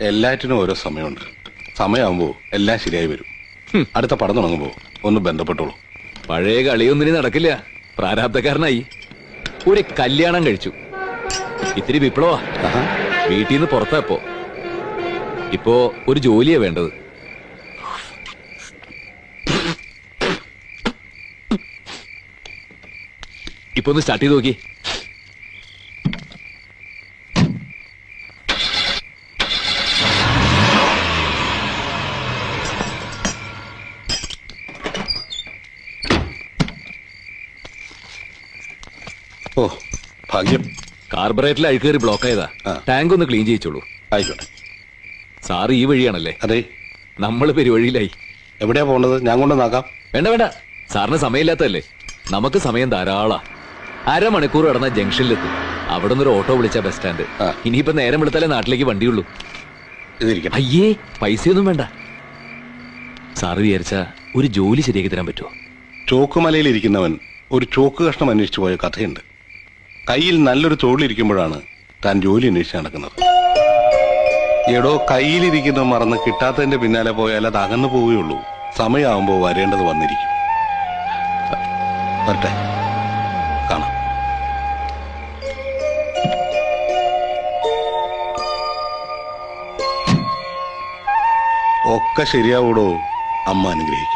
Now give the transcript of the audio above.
എല്ലാറ്റിനും ഓരോ സമയമുണ്ട്. സമയമാകുമ്പോ എല്ലാം ശരിയായി വരും. അടുത്ത പടം തുടങ്ങുമ്പോ ഒന്ന് ബന്ധപ്പെട്ടോളൂ. പഴയ കളിയൊന്നിനും നടക്കില്ല. പ്രാരാബ്ധക്കാരനായി. ഒരു കല്യാണം കഴിച്ചു. ഇത്തിരി വിപ്ലവാ. വീട്ടിൽ നിന്ന് പുറത്താപ്പോ. ഇപ്പോ ഒരു ജോലിയാ വേണ്ടത്. ഇപ്പൊ ഒന്ന് സ്റ്റാർട്ട് ചെയ്ത് നോക്കി. ഓ ഭാഗ്യം. കാർബറേറ്ററിൽ അഴുക്കേറി ബ്ലോക്ക് ആയതാ. ടാങ്ക് ഒന്ന് ക്ലീൻ ചെയ്യിച്ചോളൂ. ആയിക്കോട്ടെ. സാറ് ഈ വഴിയാണല്ലേ? അതെ. നമ്മള് പെരുവഴിയിലായി. എവിടെയാ പോണ്ടത്? ഞാൻ കൊണ്ടുവന്നാക്കാം. വേണ്ട വേണ്ട, സാറിന് സമയമില്ലാത്തതല്ലേ? നമുക്ക് സമയം ധാരാളാ. അരമണിക്കൂർ കടന്ന ജംഗ്ഷനിലെത്തും. അവിടെ നിന്നൊരു ഓട്ടോ വിളിച്ചാ ബസ് സ്റ്റാൻഡ്. ഇനിയിപ്പോ നേരം വിളിച്ചാലേ നാട്ടിലേക്ക് വണ്ടിയുള്ളൂ. ഇതിരിക്കണം. അയ്യേ, പൈസയൊന്നും വേണ്ട. സാറ് വിചാരിച്ചാ ഒരു ജോലി ശരിയാക്കി തരാൻ പറ്റുമോ? ചോക്കുമലയിൽ ഇരിക്കുന്നവൻ ഒരു ചോക്ക് കഷ്ണം അന്വേഷിച്ചു പോയ കഥയുണ്ട്. കയ്യിൽ നല്ലൊരു തൊഴിലിരിക്കുമ്പോഴാണ് താൻ ജോലി അന്വേഷിച്ച് നടക്കുന്നത്. എടോ, കയ്യിലിരിക്കുന്ന മറന്ന് കിട്ടാത്തതിന്റെ പിന്നാലെ പോയാൽ അത് അകന്നു പോവുകയുള്ളൂ. സമയമാകുമ്പോ വരേണ്ടത് വന്നിരിക്കും. വരട്ടെ, കാണാം. ഒക്കെ ശരിയാവൂടോ. അമ്മ അനുഗ്രഹിക്കും.